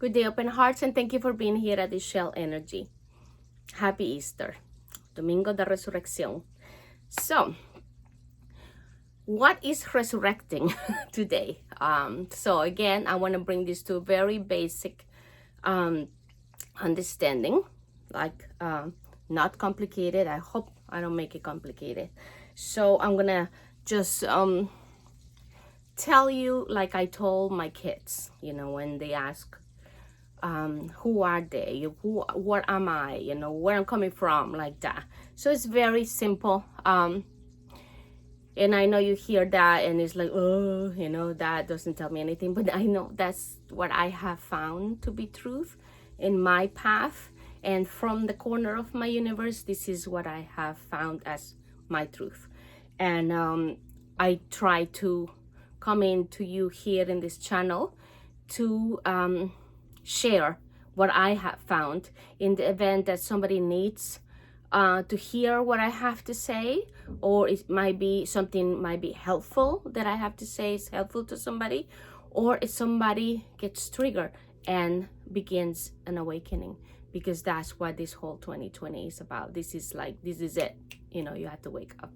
Good day, open hearts, and thank you for being here at Ixchel Energy. Happy Easter, Domingo de Resurrección. So, what is resurrecting today? So again, I want to bring this to a very basic understanding, like not complicated. I hope I don't make it complicated. So I'm gonna just tell you like I told my kids, when they ask, who are they, what am I, where I'm coming from, like that. So it's very simple. And I know you hear that and it's like, oh, that doesn't tell me anything, but I know that's what I have found to be truth in my path. And from the corner of my universe, this is what I have found as my truth. And I try to come into you here in this channel to share what I have found in the event that somebody needs to hear what I have to say, or it might be something might be helpful that I have to say is helpful to somebody, or if somebody gets triggered and begins an awakening, because that's what this whole 2020 is about. This is it, you have to wake up.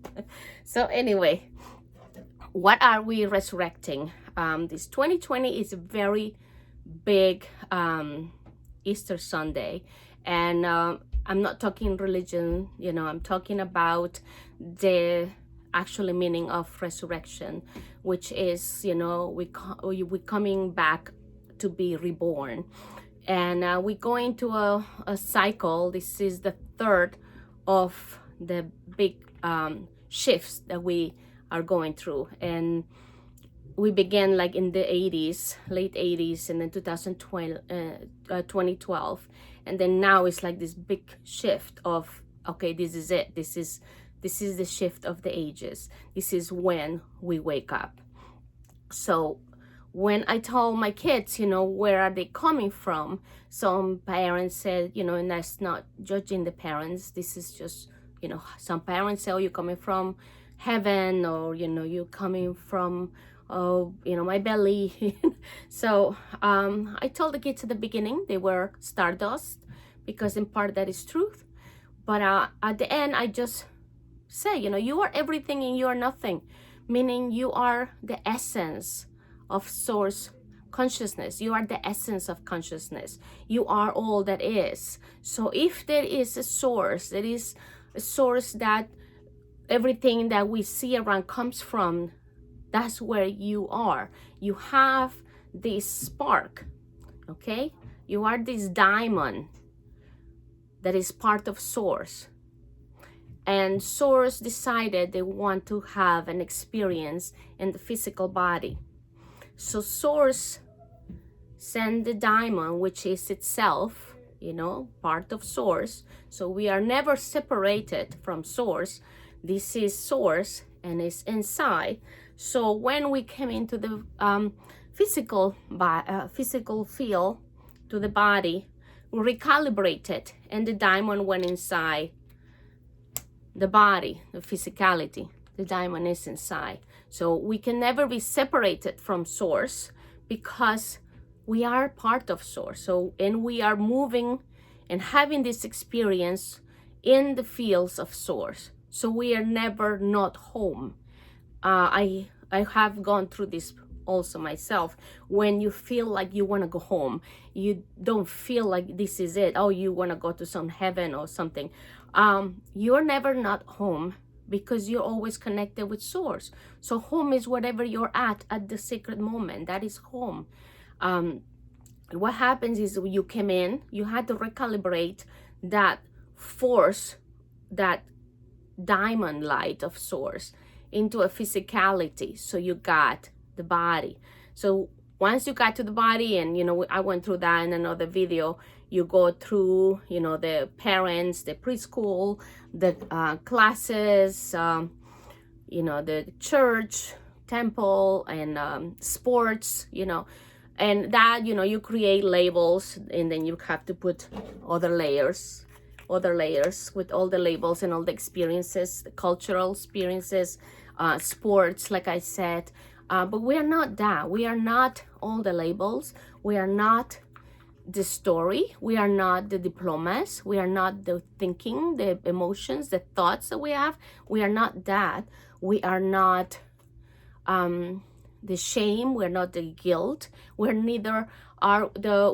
So anyway, what are we resurrecting? This 2020 is a very big Easter Sunday, and I'm not talking religion, I'm talking about the actual meaning of resurrection, which is, we coming back to be reborn. And we go into a cycle. This is the third of the big shifts that we are going through. And we began like in the 80s, late 80s, and then 2012. And then now it's like this big shift of, okay, this is it. This is the shift of the ages. This is when we wake up. So when I told my kids, where are they coming from? Some parents said, and that's not judging the parents. This is just, some parents say, oh, you're coming from heaven, or, you're coming from, my belly. So I told the kids at the beginning they were stardust, because in part that is truth. But at the end, I just say, you are everything and you are nothing, meaning you are the essence of source consciousness. You are the essence of consciousness. You are all that is. So if there is a source, there is a source that everything that we see around comes from, that's where you are. You have this spark, okay? You are this diamond that is part of source. And source decided they want to have an experience in the physical body. So source sent the diamond, which is itself, part of source. So we are never separated from source. This is source and it's inside. So when we came into the physical feel to the body, we recalibrated, and the diamond went inside the body, the physicality. The diamond is inside. So we can never be separated from source, because we are part of source. So, and we are moving and having this experience in the fields of source. So we are never not home. I have gone through this also myself. When you feel like you want to go home, you don't feel like this is it. Oh, you want to go to some heaven or something. You're never not home, because you're always connected with source. So home is whatever you're at the sacred moment. That is home. What happens is you came in, you had to recalibrate that force, that diamond light of source, into a physicality. So you got the body. So once you got to the body, and I went through that in another video, you go through the parents, the preschool, the classes, the church, temple, and sports, and that you create labels, and then you have to put other layers with all the labels and all the experiences, the cultural experiences, sports, like I said. But we are not that. We are not all the labels. We are not the story. We are not the diplomas. We are not the thinking, the emotions, the thoughts that we have. We are not that. We are not the shame. We're not the guilt. We're neither are the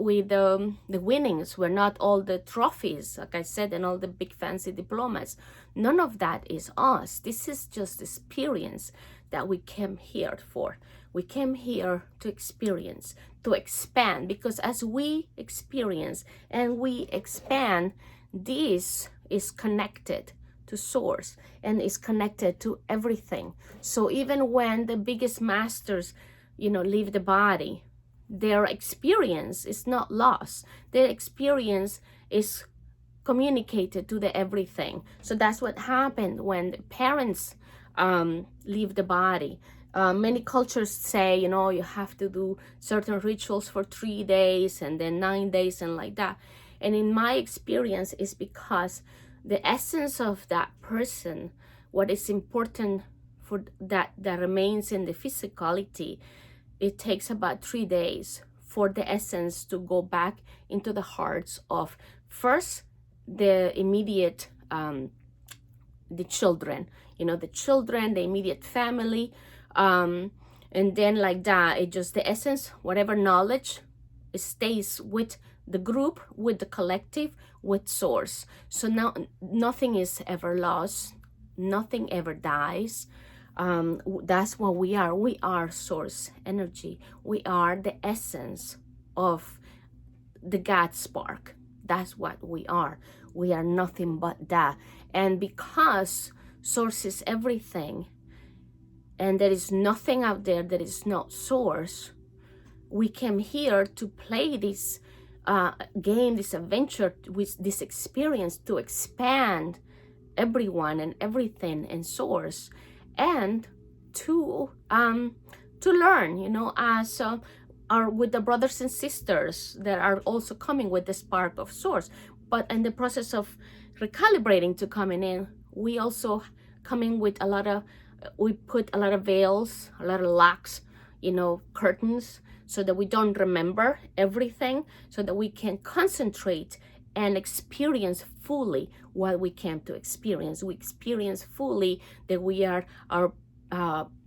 winnings. We're not all the trophies, like I said, and all the big fancy diplomas. None of that is us. This is just experience that we came here for. We came here to experience, to expand, because as we experience and we expand, this is connected to source and is connected to everything. So even when the biggest masters, leave the body, their experience is not lost. Their experience is communicated to the everything. So that's what happened when the parents leave the body. Many cultures say, you have to do certain rituals for 3 days and then 9 days and like that. And in my experience, is because the essence of that person, what is important for that remains in the physicality, it takes about 3 days for the essence to go back into the hearts of first the immediate the children, the immediate family, and then like that, it just the essence, whatever knowledge, it stays with the group, with the collective, with source. So now nothing is ever lost, nothing ever dies. That's what we are. We are source energy. We are the essence of the God spark. That's what we are. We are nothing but that. And because source is everything, and there is nothing out there that is not source, we came here to play this game, this adventure, with this experience, to expand everyone and everything in source, and to learn, as are with the brothers and sisters that are also coming with the spark of source. But in the process of recalibrating to coming in, we also coming with we put a lot of veils, a lot of locks, curtains, so that we don't remember everything, so that we can concentrate and experience fully what we came to experience. We experience fully that we are our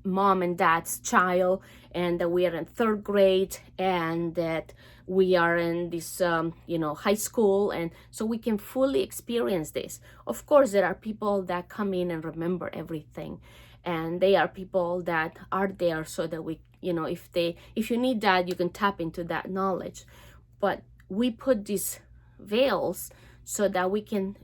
mom and dad's child, and that we are in 3rd grade, and that we are in this high school, and so we can fully experience this. Of course, there are people that come in and remember everything, and they are people that are there so that we, if you need that, you can tap into that knowledge. But we put these veils so that we can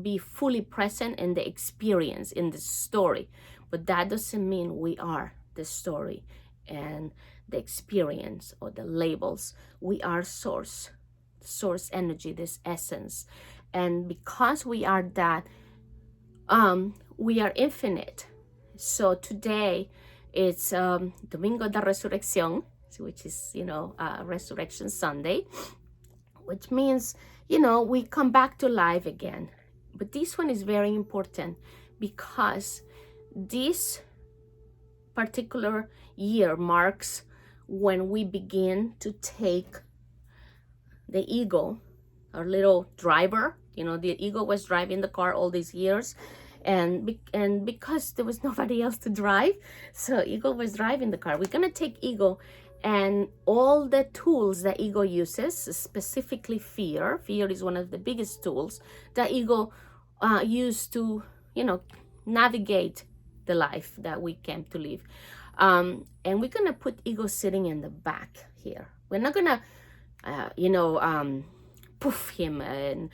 be fully present in the experience, in the story. But that doesn't mean we are the story and the experience or the labels. We are source energy, this essence. And because we are that, we are infinite. So today it's Domingo da Resurrección, which is, Resurrection Sunday, which means, we come back to life again. But this one is very important because this particular year marks when we begin to take the ego, our little driver. The ego was driving the car all these years, and because there was nobody else to drive, so ego was driving the car. We're gonna take ego and all the tools that ego uses, specifically fear. Fear is one of the biggest tools that ego used to, navigate the life that we came to live. And we're gonna put ego sitting in the back here. We're not gonna, poof him and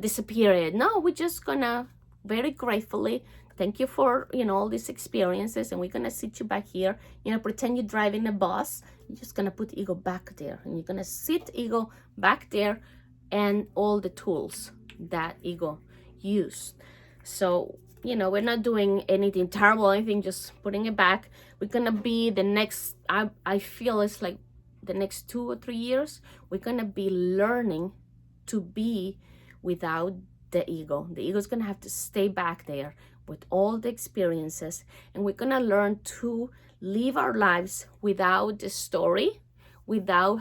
disappear it. No, we're just gonna very gratefully thank you for all these experiences, and we're gonna sit you back here. Pretend you're driving a bus. You're just gonna put ego back there, and you're gonna sit ego back there, and all the tools that ego used. So we're not doing anything terrible, anything, just putting it back. We're gonna be the next, I feel it's like the next 2 or 3 years, we're gonna be learning to be without the ego. The ego is gonna have to stay back there with all the experiences, and we're gonna learn to live our lives without the story, without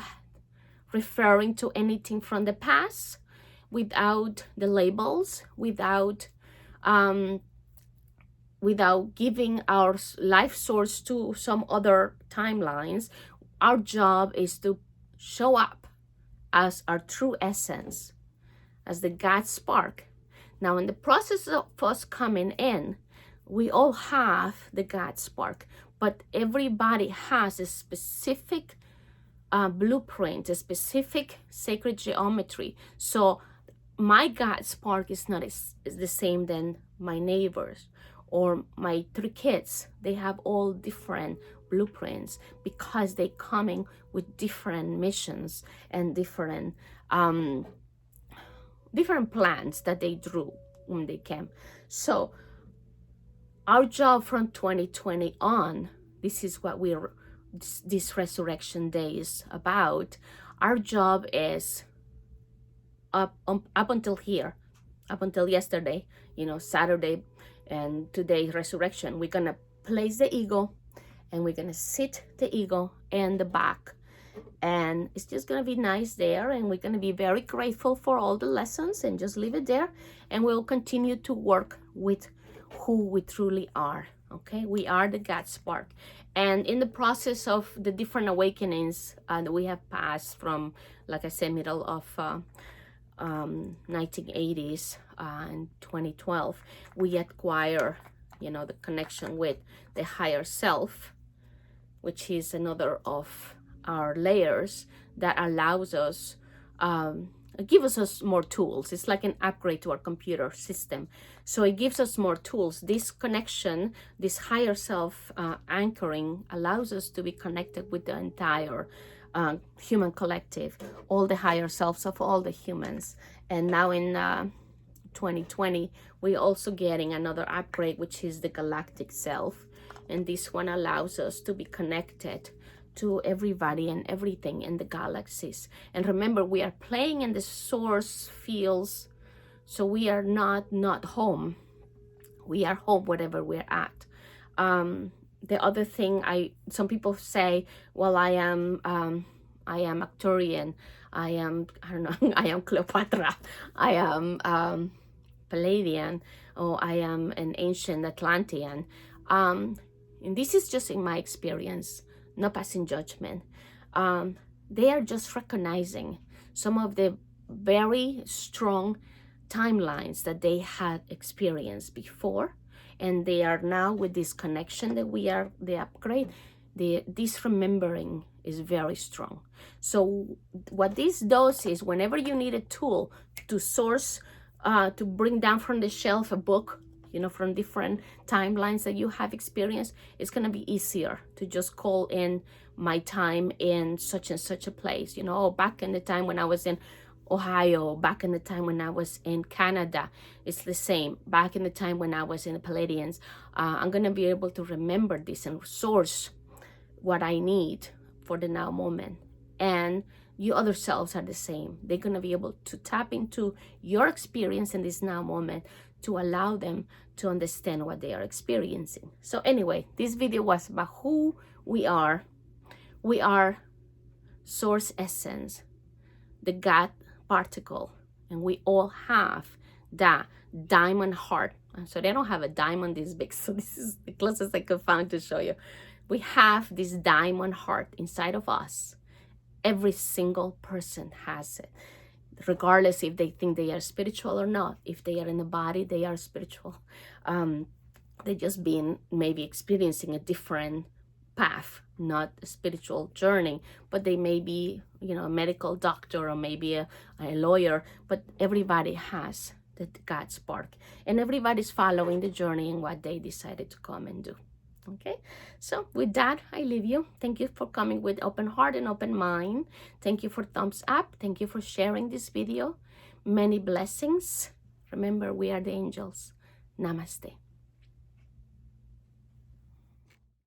referring to anything from the past, without the labels, without giving our life source to some other timelines. Our job is to show up as our true essence, as the God spark. Now, in the process of us coming in, we all have the God spark, but everybody has a specific blueprint, a specific sacred geometry. So my God spark is not is the same than my neighbors or my 3 kids. They have all different blueprints because they coming with different missions and different plans that they drew when they came. So our job from 2020 on, this is what this Resurrection Day is about. Our job is up until here, up until yesterday, Saturday, and today, resurrection. We're gonna place the ego, and we're gonna sit the ego in the back, and it's just gonna be nice there, and we're gonna be very grateful for all the lessons, and just leave it there, and we'll continue to work with who we truly are. Okay, we are the God spark, and in the process of the different awakenings that we have passed from, like I said, middle of 1980s and 2012, we acquire, the connection with the higher self, which is another of our layers that allows us, gives us more tools. It's like an upgrade to our computer system. So it gives us more tools. This connection, this higher self anchoring, allows us to be connected with the entire human collective, all the higher selves of all the humans. And now in 2020, we're also getting another upgrade, which is the galactic self. And this one allows us to be connected to everybody and everything in the galaxies. And remember, we are playing in the source fields, so we are not home. We are home wherever we're at. The other thing, some people say, well, I am Arcturian, I am Cleopatra, I am Palladian, or I am an ancient Atlantean. And this is just in my experience, no passing judgment. They are just recognizing some of the very strong timelines that they had experienced before, and they are now with this connection that we are the upgrade. This remembering is very strong. So what this does is, whenever you need a tool to source, to bring down from the shelf a book, from different timelines that you have experienced, it's going to be easier to just call in my time in such and such a place. Back in the time when I was in Ohio, back in the time when I was in Canada, it's the same. Back in the time when I was in the Palladians, I'm going to be able to remember this and source what I need for the now moment. And you other selves are the same. They're going to be able to tap into your experience in this now moment to allow them to understand what they are experiencing. So anyway, this video was about who we are. We are source essence, the God particle, and we all have that diamond heart. So they don't have a diamond this big, so this is the closest I could find to show you. We have this diamond heart inside of us. Every single person has it, regardless if they think they are spiritual or not. If they are in the body, they are spiritual. They just been maybe experiencing a different path, not a spiritual journey, but they may be, a medical doctor or maybe a lawyer, but everybody has the God spark, and everybody's following the journey and what they decided to come and do. Okay, so with that, I leave you. Thank you for coming with open heart and open mind. Thank you for thumbs up. Thank you for sharing this video. Many blessings. Remember, we are the angels. Namaste.